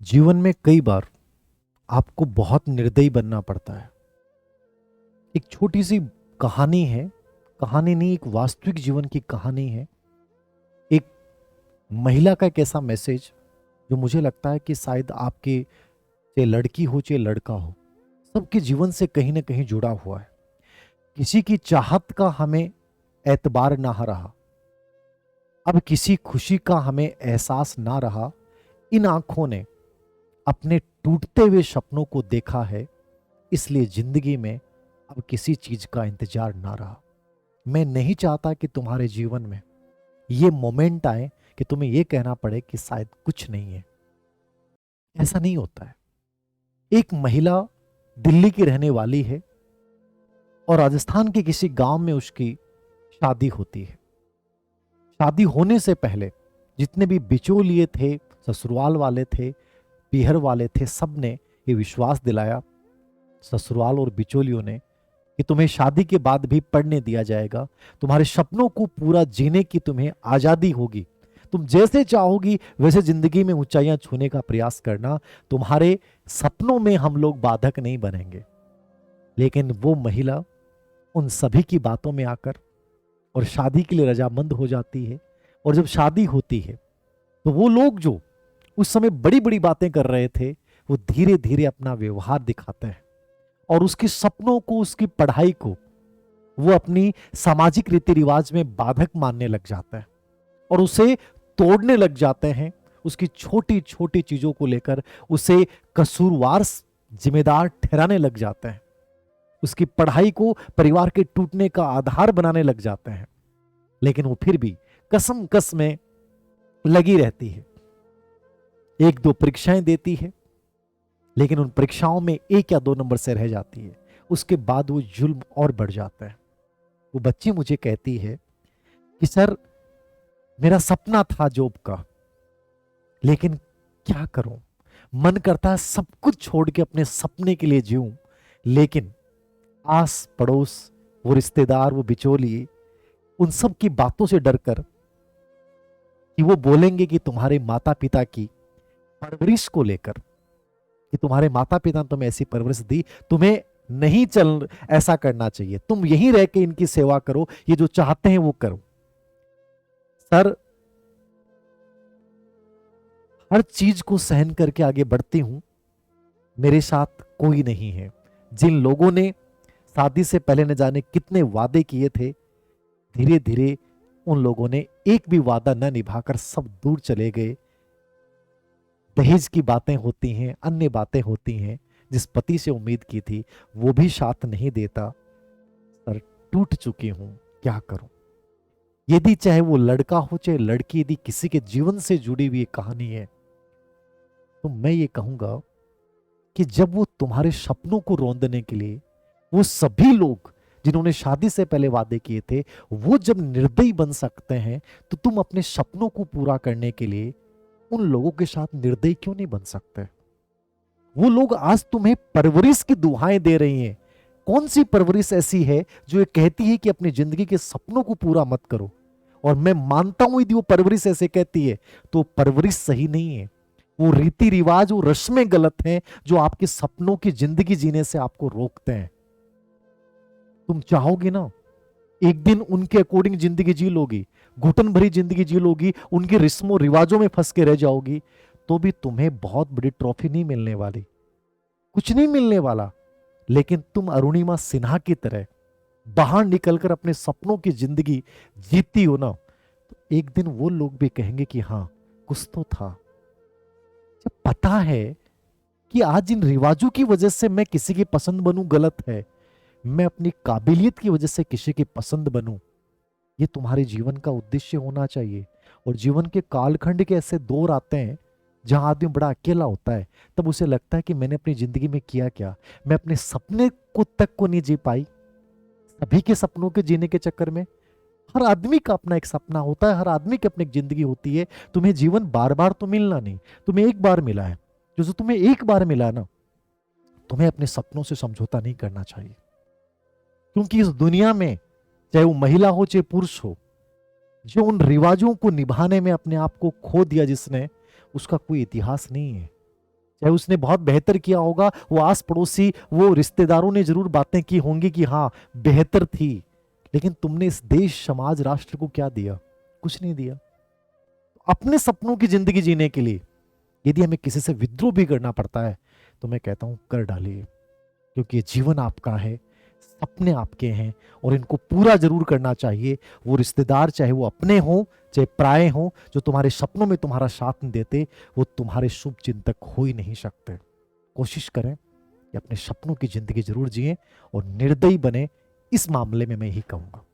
जीवन में कई बार आपको बहुत निर्दयी बनना पड़ता है। एक छोटी सी कहानी है, कहानी नहीं, एक वास्तविक जीवन की कहानी है। एक महिला का एक ऐसा मैसेज जो मुझे लगता है कि शायद आपके, चाहे लड़की हो चाहे लड़का हो, सबके जीवन से कहीं ना कहीं जुड़ा हुआ है। किसी की चाहत का हमें एतबार ना रहा, अब किसी खुशी का हमें एहसास ना रहा। इन आंखों ने अपने टूटते हुए सपनों को देखा है, इसलिए जिंदगी में अब किसी चीज का इंतजार ना रहा। मैं नहीं चाहता कि तुम्हारे जीवन में ये मोमेंट आए कि तुम्हें ये कहना पड़े कि शायद कुछ नहीं है। ऐसा नहीं होता है। एक महिला दिल्ली की रहने वाली है और राजस्थान के किसी गांव में उसकी शादी होती है। शादी होने से पहले जितने भी बिचौलिए थे, ससुराल वाले थे, पीहर वाले थे, सब ने ये विश्वास दिलाया, ससुराल और बिचौलियों ने, कि तुम्हें शादी के बाद भी पढ़ने दिया जाएगा, तुम्हारे सपनों को पूरा जीने की तुम्हें आजादी होगी, तुम जैसे चाहोगी वैसे जिंदगी में ऊंचाइयां छूने का प्रयास करना, तुम्हारे सपनों में हम लोग बाधक नहीं बनेंगे। लेकिन वो महिला उन सभी की बातों में आकर और शादी के लिए रजामंद हो जाती है। और जब शादी होती है तो वो लोग जो उस समय बड़ी बड़ी बातें कर रहे थे, वो धीरे धीरे अपना व्यवहार दिखाते हैं और उसके सपनों को, उसकी पढ़ाई को वो अपनी सामाजिक रीति रिवाज में बाधक मानने लग जाते हैं और उसे तोड़ने लग जाते हैं। उसकी छोटी छोटी चीजों को लेकर उसे कसूरवार, जिम्मेदार ठहराने लग जाते हैं। उसकी पढ़ाई को परिवार के टूटने का आधार बनाने लग जाते हैं। लेकिन वो फिर भी कसम कस में लगी रहती है। एक दो परीक्षाएं देती है, लेकिन उन परीक्षाओं में एक या दो नंबर से रह जाती है। उसके बाद वो जुल्म और बढ़ जाता है। वो बच्ची मुझे कहती है कि सर, मेरा सपना था जॉब का, लेकिन क्या करूं, मन करता है सब कुछ छोड़ के अपने सपने के लिए जीऊं, लेकिन आस पड़ोस, वो रिश्तेदार, वो बिचौलिए, उन सब की बातों से डरकर कि वो बोलेंगे कि तुम्हारे माता पिता की परवरिश को लेकर, कि तुम्हारे माता पिता ने तुम्हें ऐसी परवरिश दी, तुम्हें नहीं चल ऐसा करना चाहिए, तुम यहीं रह के इनकी सेवा करो, ये जो चाहते हैं वो करो। सर, हर चीज को सहन करके आगे बढ़ती हूं, मेरे साथ कोई नहीं है। जिन लोगों ने शादी से पहले न जाने कितने वादे किए थे, धीरे धीरे उन लोगों ने एक भी वादा न निभाकर सब दूर चले गए। दहेज की बातें होती हैं, अन्य बातें होती हैं, जिस पति से उम्मीद की थी वो भी साथ नहीं देता। सर, टूट चुकी हूं, क्या करूं। यदि चाहे वो लड़का हो चाहे लड़की, यदि किसी के जीवन से जुड़ी हुई कहानी है, तो मैं ये कहूंगा कि जब वो तुम्हारे सपनों को रौंदने के लिए, वो सभी लोग जिन्होंने शादी से पहले वादे किए थे, वो जब निर्दयी बन सकते हैं, तो तुम अपने सपनों को पूरा करने के लिए उन लोगों के साथ निर्दयी क्यों नहीं बन सकते। वो लोग आज तुम्हें परवरिश की दुहाएं दे रही हैं। कौन सी परवरिश ऐसी है जो ये कहती है कि अपनी जिंदगी के सपनों को पूरा मत करो। और मैं मानता हूं यदि वो परवरिश ऐसे कहती है तो परवरिश सही नहीं है। वो रीति रिवाज, वो रस्में गलत हैं जो आपके सपनों की जिंदगी जीने से आपको रोकते हैं। तुम चाहोगे ना, एक दिन उनके अकॉर्डिंग जिंदगी जी लोगी, घुटन भरी जिंदगी जी लोगी, उनके रस्मों रिवाजों में फंस के रह जाओगी, तो भी तुम्हें बहुत बड़ी ट्रॉफी नहीं मिलने वाली, कुछ नहीं मिलने वाला। लेकिन तुम अरुणिमा सिन्हा की तरह बाहर निकलकर अपने सपनों की जिंदगी जीती हो ना, तो एक दिन वो लोग भी कहेंगे कि हाँ, कुछ तो था। जब पता है कि आज इन रिवाजों की वजह से मैं किसी की पसंद बनूं गलत है, मैं अपनी काबिलियत की वजह से किसी की पसंद बनूं, ये तुम्हारे जीवन का उद्देश्य होना चाहिए। और जीवन के कालखंड के ऐसे दौर आते हैं जहां आदमी बड़ा अकेला होता है, तब उसे लगता है कि मैंने अपनी जिंदगी में किया क्या, मैं अपने सपने को तक को नहीं जी पाई। सभी के सपनों के जीने के चक्कर में, हर आदमी का अपना एक सपना होता है, हर आदमी की अपनी एक जिंदगी होती है। तुम्हें जीवन बार बार तो मिलना नहीं, तुम्हें एक बार मिला है। जो तुम्हें एक बार मिला ना, तुम्हें अपने सपनों से समझौता नहीं करना चाहिए। क्योंकि इस दुनिया में चाहे वो महिला हो चाहे पुरुष हो, जो उन रिवाजों को निभाने में अपने आप को खो दिया जिसने, उसका कोई इतिहास नहीं है। चाहे उसने बहुत बेहतर किया होगा, वो आस पड़ोसी, वो रिश्तेदारों ने जरूर बातें की होंगी कि हाँ बेहतर थी, लेकिन तुमने इस देश, समाज, राष्ट्र को क्या दिया? कुछ नहीं दिया। अपने सपनों की जिंदगी जीने के लिए यदि हमें किसी से विद्रोह भी करना पड़ता है तो मैं कहता हूं कर डालिए, क्योंकि ये जीवन आपका है, सपने आपके हैं और इनको पूरा जरूर करना चाहिए। वो रिश्तेदार चाहे वो अपने हों चाहे पराये हों, जो तुम्हारे सपनों में तुम्हारा साथ नहीं देते, वो तुम्हारे शुभ चिंतक हो ही नहीं सकते। कोशिश करें कि अपने सपनों की जिंदगी जरूर जिएं और निर्दयी बने, इस मामले में मैं यही कहूंगा।